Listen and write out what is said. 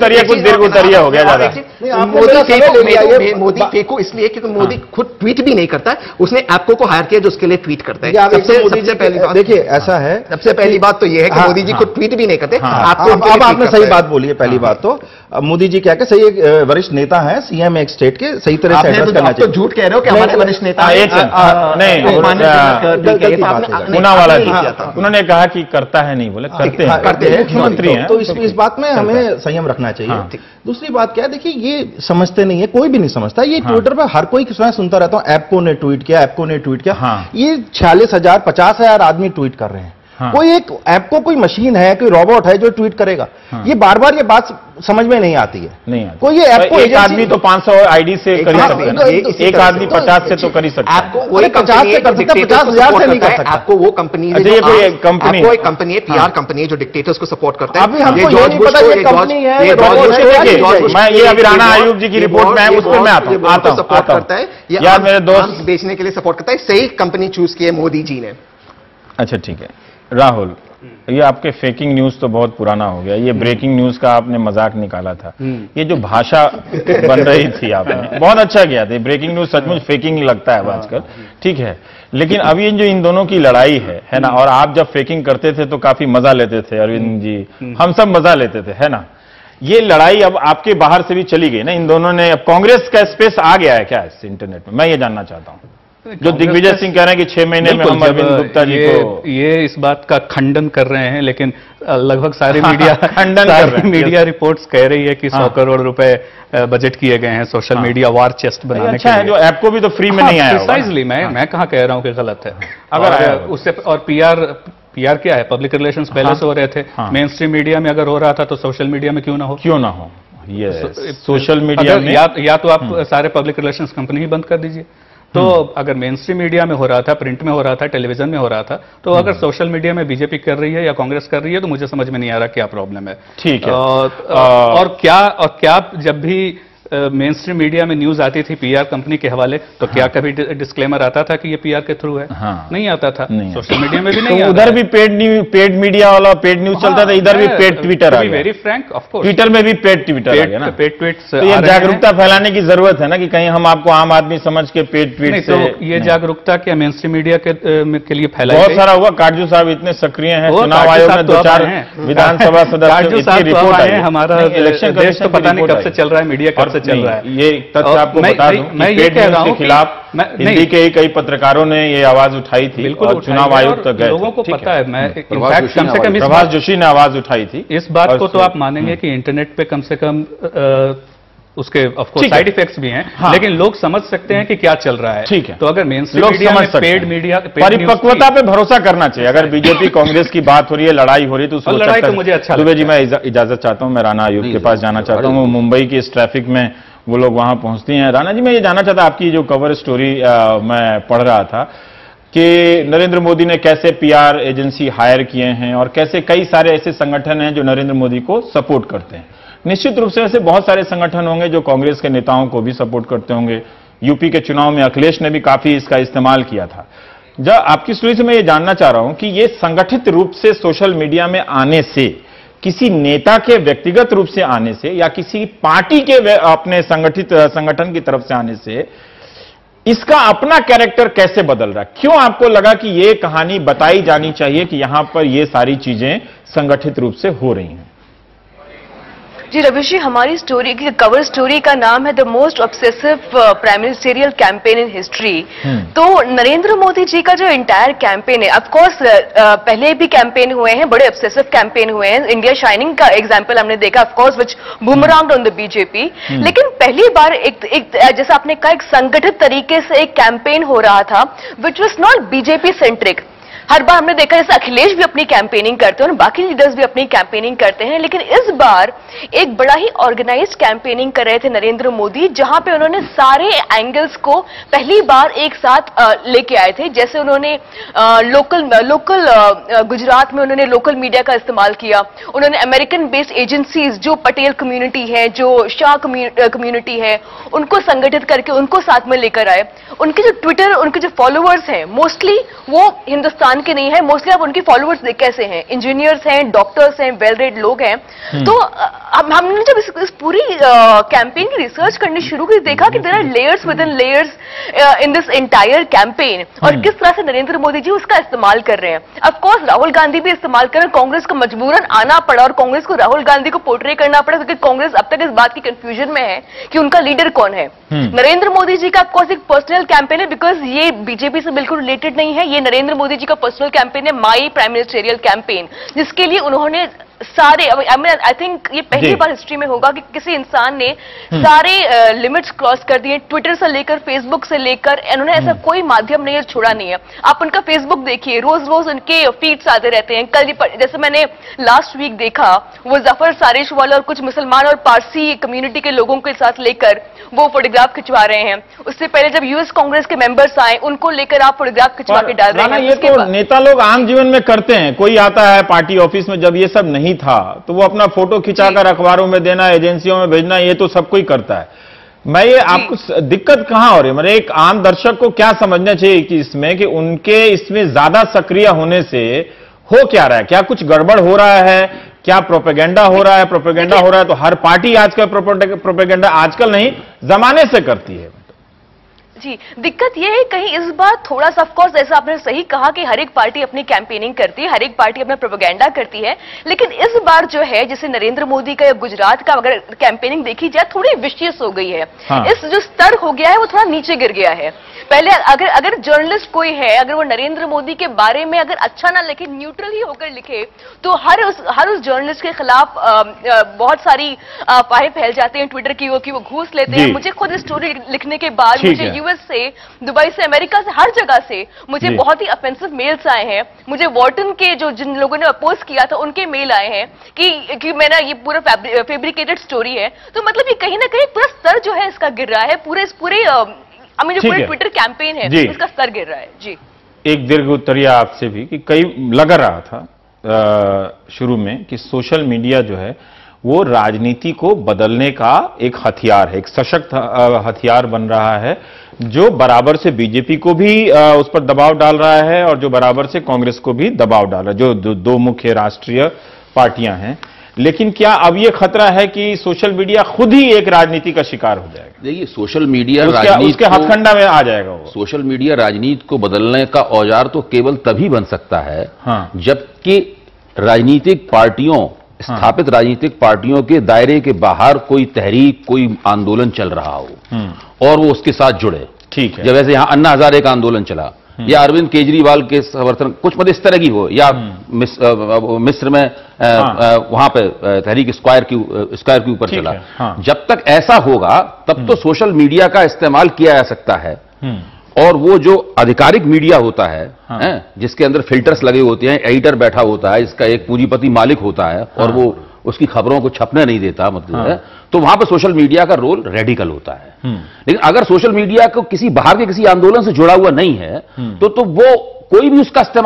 उतरिए, कुछ दीर्घ उतरिए, हो गया ज्यादा। मोदी फेंको इसलिए क्योंकि मोदी खुद ट्वीट भी नहीं करता है, उसने ऐप्को को हायर किया जो उसके लिए ट्वीट करता है। सबसे पहली बात देखिए ऐसा है, सबसे पहली बात तो यह है कि मोदी जी खुद ट्वीट भी नहीं करते। अब आपने सही बात बोली है। पहली बात तो मोदी जी क्या सही एक वरिष्ठ नेता है, सीएम एक स्टेट के, सही तरह से एड्रेस करना चाहिए। तो झूठ कह रहे हो कि हमारे वरिष्ठ नेता नहीं, पूनावाला जी उन्होंने कहा कि करता है, नहीं बोले करते हैं, मुख्यमंत्री हैं। तो इस बात में हमें संयम रखना चाहिए। दूसरी बात क्या है, देखिए ये समझते नहीं है, कोई भी नहीं समझता। ये ट्विटर पर हर कोई मैं सुनता रहता हूं, ऐप्को ने ट्वीट किया, ऐप्को ने ट्वीट किया। ये 46,000 50,000 आदमी ट्वीट कर रहे हैं। कोई एक ऐप्को कोई मशीन है, कोई रोबोट है जो ट्वीट करेगा? ये बार बार ये बात समझ में नहीं आती है। कोई ये ऐप्को एक आदमी तो 500 आईडी से कर सकता है, एक आदमी 50 से तो कर ही सकता है। आपको वही 50 से कर सकता है, 50,000 से नहीं कर सकता। आपको वो कंपनी है, कोई कंपनी है, पीआर कंपनी है जो डिक्टेटर्स को सपोर्ट करता है। अभी हमको ये नहीं पता ये कंपनी है। मैं ये अभी राणा आयोग जी की रिपोर्ट में उस पर मैं आता हूं, सपोर्ट करता है या मेरे दोस्त बेचने के लिए सपोर्ट करता है। सही कंपनी चूज की है मोदी जी ने। अच्छा ठीक है राहुल, ये आपके फेकिंग न्यूज तो बहुत पुराना हो गया। ये ब्रेकिंग न्यूज का आपने मजाक निकाला था। ये जो भाषा बन रही थी आपने बहुत अच्छा किया था। ब्रेकिंग न्यूज सचमुच फेकिंग लगता है आजकल, ठीक है। लेकिन अब ये जो इन दोनों की लड़ाई है ना, और आप जब फेकिंग करते थे तो काफी मजा लेते थे अरविंद जी, हम सब मजा लेते थे, है ना। ये लड़ाई अब आपके बाहर से भी चली गई ना, इन दोनों ने। अब कांग्रेस का स्पेस आ गया है क्या इस इंटरनेट में, मैं ये जानना चाहता हूं। जो दिग्विजय सिंह कह रहे हैं कि 6 महीने में हम अरविंद गुप्ता जी को ये इस बात का खंडन कर रहे हैं, लेकिन लगभग सारी मीडिया रिपोर्ट्स कह रही है कि 100 करोड़ रुपए बजट किए गए हैं सोशल मीडिया वार चेस्ट बनाने के लिए। अच्छा है, जो ऐप को भी तो फ्री में नहीं आया। प्रिसाइजली मैं कहां कह रहा हूं कि गलत है। अगर उससे और पीआर क्या है, पब्लिक रिलेशंस पहले से हो रहे थे। मेन स्ट्रीम मीडिया में अगर हो रहा था तो सोशल मीडिया में क्यों ना हो। ये सोशल मीडिया में या तो आप सारे पब्लिक रिलेशंस कंपनी ही बंद कर दीजिए। तो अगर मेन स्ट्रीम मीडिया में हो रहा था, प्रिंट में हो रहा था, टेलीविजन में हो रहा था, तो अगर सोशल मीडिया में बीजेपी कर रही है या कांग्रेस कर रही है तो मुझे समझ में नहीं आ रहा क्या प्रॉब्लम है। ठीक है। और क्या जब भी मेन स्ट्रीम मीडिया में न्यूज आती थी पीआर कंपनी के हवाले, तो क्या कभी डिस्क्लेमर आता था कि ये पीआर के थ्रू है? नहीं आता था। सोशल मीडिया में भी नहीं। तो उधर भी पेड मीडिया वाला पेड न्यूज चलता था, इधर भी पेड ट्विटर आ गया। Very Frank, of course Twitter में भी पेड ट्विटर आ गया ना। Paid tweets. तो ये जागरूकता फैलाने की जरूरत है ना, कि कहीं हम आपको आम आदमी समझ के पेड ट्वीट से। तो ये जागरूकता क्या मेन स्ट्रीम मीडिया के लिए फैलाई? बहुत सारा हुआ। काटजू साहब इतने सक्रिय हैं, चुनाव आयोग में 2-4 विधानसभा सदस्य रिपोर्ट है। हमारा इलेक्शन देश तो पता नहीं कब से चल रहा है, मीडिया कब से चल रहा है। ये तथा आपको बता दूं, मैं ये कह रहा हूं के खिलाफ हिंदी के कई पत्रकारों ने ये आवाज उठाई थी और चुनाव आयोग तक गए। लोगों को पता है। मैं इनफैक्ट कम से कम प्रभाष जोशी ने आवाज उठाई थी। इस बात को तो आप मानेंगे कि इंटरनेट पे कम से कम उसके ऑफ कोर्स साइड इफेक्ट्स भी हैं, लेकिन लोग समझ सकते हैं कि क्या चल रहा है। ठीक है। तो अगर मेन स्ट्रीम मीडिया में पेड मीडिया परिपक्वता पे भरोसा करना चाहिए। अगर बीजेपी कांग्रेस की बात हो रही है, लड़ाई हो रही है, तो उसको लड़ाई तो मुझे अच्छा दुबे जी मैं इजाजत चाहता हूं, मैं राणा आयोग के पास जाना चाहता हूं। मुंबई की इस ट्रैफिक में वो लोग वहां पहुंचती हैं। राणा जी मैं ये जानना चाहता, आपकी जो कवर स्टोरी मैं पढ़ रहा था कि नरेंद्र मोदी ने कैसे पीआर एजेंसी हायर किए हैं और कैसे कई सारे ऐसे संगठन हैं जो नरेंद्र मोदी को सपोर्ट करते हैं। निश्चित रूप से ऐसे बहुत सारे संगठन होंगे जो कांग्रेस के नेताओं को भी सपोर्ट करते होंगे। यूपी के चुनाव में अखिलेश ने भी काफी इसका इस्तेमाल किया था। जब आपकी स्टोरी से मैं ये जानना चाह रहा हूं कि ये संगठित रूप से सोशल मीडिया में आने से, किसी नेता के व्यक्तिगत रूप से आने से या किसी पार्टी के अपने संगठन की तरफ से आने से, इसका अपना कैरेक्टर कैसे बदल रहा है? क्यों आपको लगा कि यह कहानी बताई जानी चाहिए कि यहां पर यह सारी चीजें संगठित रूप से हो रही हैं? जी रविश जी, हमारी स्टोरी की कवर स्टोरी का नाम है the most obsessive prime ministerial campaign in history. तो नरेंद्र मोदी जी का जो इंटायर कैंपेन है, ऑफ कोर्स पहले भी कैंपेन हुए हैं, बड़े ऑब्सेसिव कैंपेन हुए हैं। इंडिया शाइनिंग का एग्जांपल हमने देखा, of course which boomerang on the BJP. लेकिन पहली बार एक जैसा आपने कहा, एक संगठित तरीके से एक कैंपेन हो रहा था which was not BJP centric. हर बार हमने देखा जैसे अखिलेश भी अपनी कैंपेनिंग करते हैं और बाकी लीडर्स भी अपनी कैंपेनिंग करते हैं, लेकिन इस बार एक बड़ा ही ऑर्गेनाइज्ड कैंपेनिंग कर रहे थे नरेंद्र मोदी, जहां पे उन्होंने सारे एंगल्स को पहली बार एक साथ लेके आए थे। जैसे उन्होंने लोकल गुजरात में उन्होंने लोकल मीडिया का इस्तेमाल किया। उन्होंने अमेरिकन बेस्ड एजेंसीज, जो पटेल कम्युनिटी है, जो शाह कम्युनिटी है, उनको संगठित करके उनको साथ में लेकर आए। उनके जो ट्विटर, उनके जो फॉलोअर्स हैं, मोस्टली वो हिंदुस्तान मान के नहीं है, मोस्टली आप उनके फॉलोअर्स कैसे हैं, इंजीनियर्स हैं, डॉक्टर्स हैं, वेल रेड लोग हैं। तो हमने जब इस पूरी कैंपेन की रिसर्च करनी शुरू की, देखा कि there are layers within layers in this entire campaign, और किस तरह से नरेंद्र मोदी जी उसका इस्तेमाल कर रहे हैं। ऑफ कोर्स राहुल गांधी भी इस्तेमाल कर रहे हैं, कांग्रेस को मजबूरन आना पड़ा और कांग्रेस को राहुल गांधी को पोर्ट्रे करना पड़ा, क्योंकि कांग्रेस अब तक इस बात की कंफ्यूजन में है कि उनका लीडर कौन है। नरेंद्र मोदी जी का ऑफ कोर्स एक पर्सनल कैंपेन है, बिकॉज ये बीजेपी से बिल्कुल रिलेटेड नहीं है, ये नरेंद्र मोदी जी का पर्सनल कैंपेन है, माई प्राइम मिनिस्टेरियल कैंपेन, जिसके लिए उन्होंने सारे, आई थिंक ये पहली बार हिस्ट्री में होगा कि किसी इंसान ने सारे लिमिट्स क्रॉस कर दिए, ट्विटर से लेकर फेसबुक से लेकर, इन्होंने ऐसा कोई माध्यम नहीं छोड़ा नहीं है। आप उनका फेसबुक देखिए, रोज रोज उनके फीड्स आते रहते हैं। कल जैसे मैंने लास्ट वीक देखा, वो जफर सारिश वाला और कुछ मुसलमान और पारसी कम्युनिटी के लोगों के साथ लेकर वो फोटोग्राफ खिंचवा रहे हैं। उससे पहले जब यूएस कांग्रेस के मेंबर्स आए, उनको लेकर आप फोटोग्राफ खिंचवा के डाल रहे हैं। ये तो नेता लोग आम जीवन में करते हैं, कोई आता है पार्टी ऑफिस में, जब ये सब नहीं था तो वो अपना फोटो खिंचाकर अखबारों में देना, एजेंसियों में भेजना, ये तो सब कोई करता है। मैं ये आपको दिक्कत कहां हो रही है, मतलब एक आम दर्शक को क्या समझना चाहिए कि इसमें, कि उनके इसमें ज्यादा सक्रिय होने से हो क्या रहा है, क्या कुछ गड़बड़ हो रहा है, क्या प्रोपेगेंडा हो रहा है? प्रोपेगेंडा हो रहा है तो हर पार्टी आजकल प्रोपेगेंडा आजकल नहीं जमाने से करती है। जी, दिक्कत यह है कहीं इस बार थोड़ा सा, ऑफकोर्स ऐसा आपने सही कहा कि हर एक पार्टी अपनी कैंपेनिंग करती है, हर एक पार्टी अपना प्रोपेगेंडा करती है, लेकिन इस बार जो है जैसे नरेंद्र मोदी का या गुजरात का अगर कैंपेनिंग देखी जाए, थोड़ी विशियस हो गई है। हाँ। इस जो स्तर हो गया है वो थोड़ा नीचे गिर गया है। पहले अगर जर्नलिस्ट कोई है, अगर वो नरेंद्र मोदी के बारे में अगर अच्छा ना लिखे, न्यूट्रल ही होकर लिखे, तो हर उस जर्नलिस्ट के खिलाफ बहुत सारी अफवाहें फैल जाती हैं ट्विटर की, वो घूस लेते हैं। मुझे खुद स्टोरी लिखने के बाद मुझे यूएस से, दुबई से, अमेरिका से, हर जगह से मुझे बहुत ही ऑफेंसिव मेल्स आए हैं। मुझे वॉर्टन के जिन लोगों ने अपोज किया था उनके मेल आए हैं कि मैंने ये पूरा फैब्रिकेटेड स्टोरी है। तो मतलब ये कहीं ना कहीं पूरा स्तर जो है इसका गिर रहा है, पूरे जो पूरे ट्विटर कैंपेन है इसका स्तर गिर रहा है। जी, एक दीर्घ उत्तरीय आपसे भी कि कई लग रहा था शुरू में कि सोशल मीडिया जो है वो राजनीति को बदलने का एक हथियार है, एक सशक्त हथियार बन रहा है, जो बराबर से बीजेपी को भी उस पर दबाव डाल रहा है और जो बराबर से कांग्रेस को भी दबाव डाल रहा है, जो दो मुख्य राष्ट्रीय पार्टियां हैं। लेकिन क्या अब ये खतरा है कि सोशल मीडिया खुद ही एक राजनीति का शिकार हो जाएगा? देखिए, सोशल मीडिया उसके हथकंडा में आ जाएगा वो। सोशल मीडिया राजनीति को बदलने का औजार तो केवल तभी बन सकता है जबकि राजनीतिक पार्टियों, स्थापित राजनीतिक पार्टियों के दायरे के बाहर कोई तहरीक, कोई आंदोलन चल रहा हो और वो उसके साथ जुड़े। ठीक है, जब वैसे यहां अन्ना हजारे का आंदोलन चला या अरविंद केजरीवाल के समर्थन कुछ मत इस तरह की हो, या मिस्र में वहां पे तहरीक स्क्वायर के ऊपर चला। जब तक ऐसा होगा तब तो सोशल मीडिया का इस्तेमाल किया जा सकता है। और वो जो आधिकारिक मीडिया होता है, जिसके अंदर फिल्टर्स लगे होते हैं, एडिटर बैठा होता है, इसका एक पूंजीपति मालिक होता है और वो उसकी खबरों को छपने नहीं देता, मतलब है, तो वहां पर सोशल मीडिया का रोल रेडिकल होता है। लेकिन अगर सोशल मीडिया को किसी बाहर के किसी आंदोलन से जुड़ा हुआ नहीं है तो वो कोई भी उसका इस्तेमाल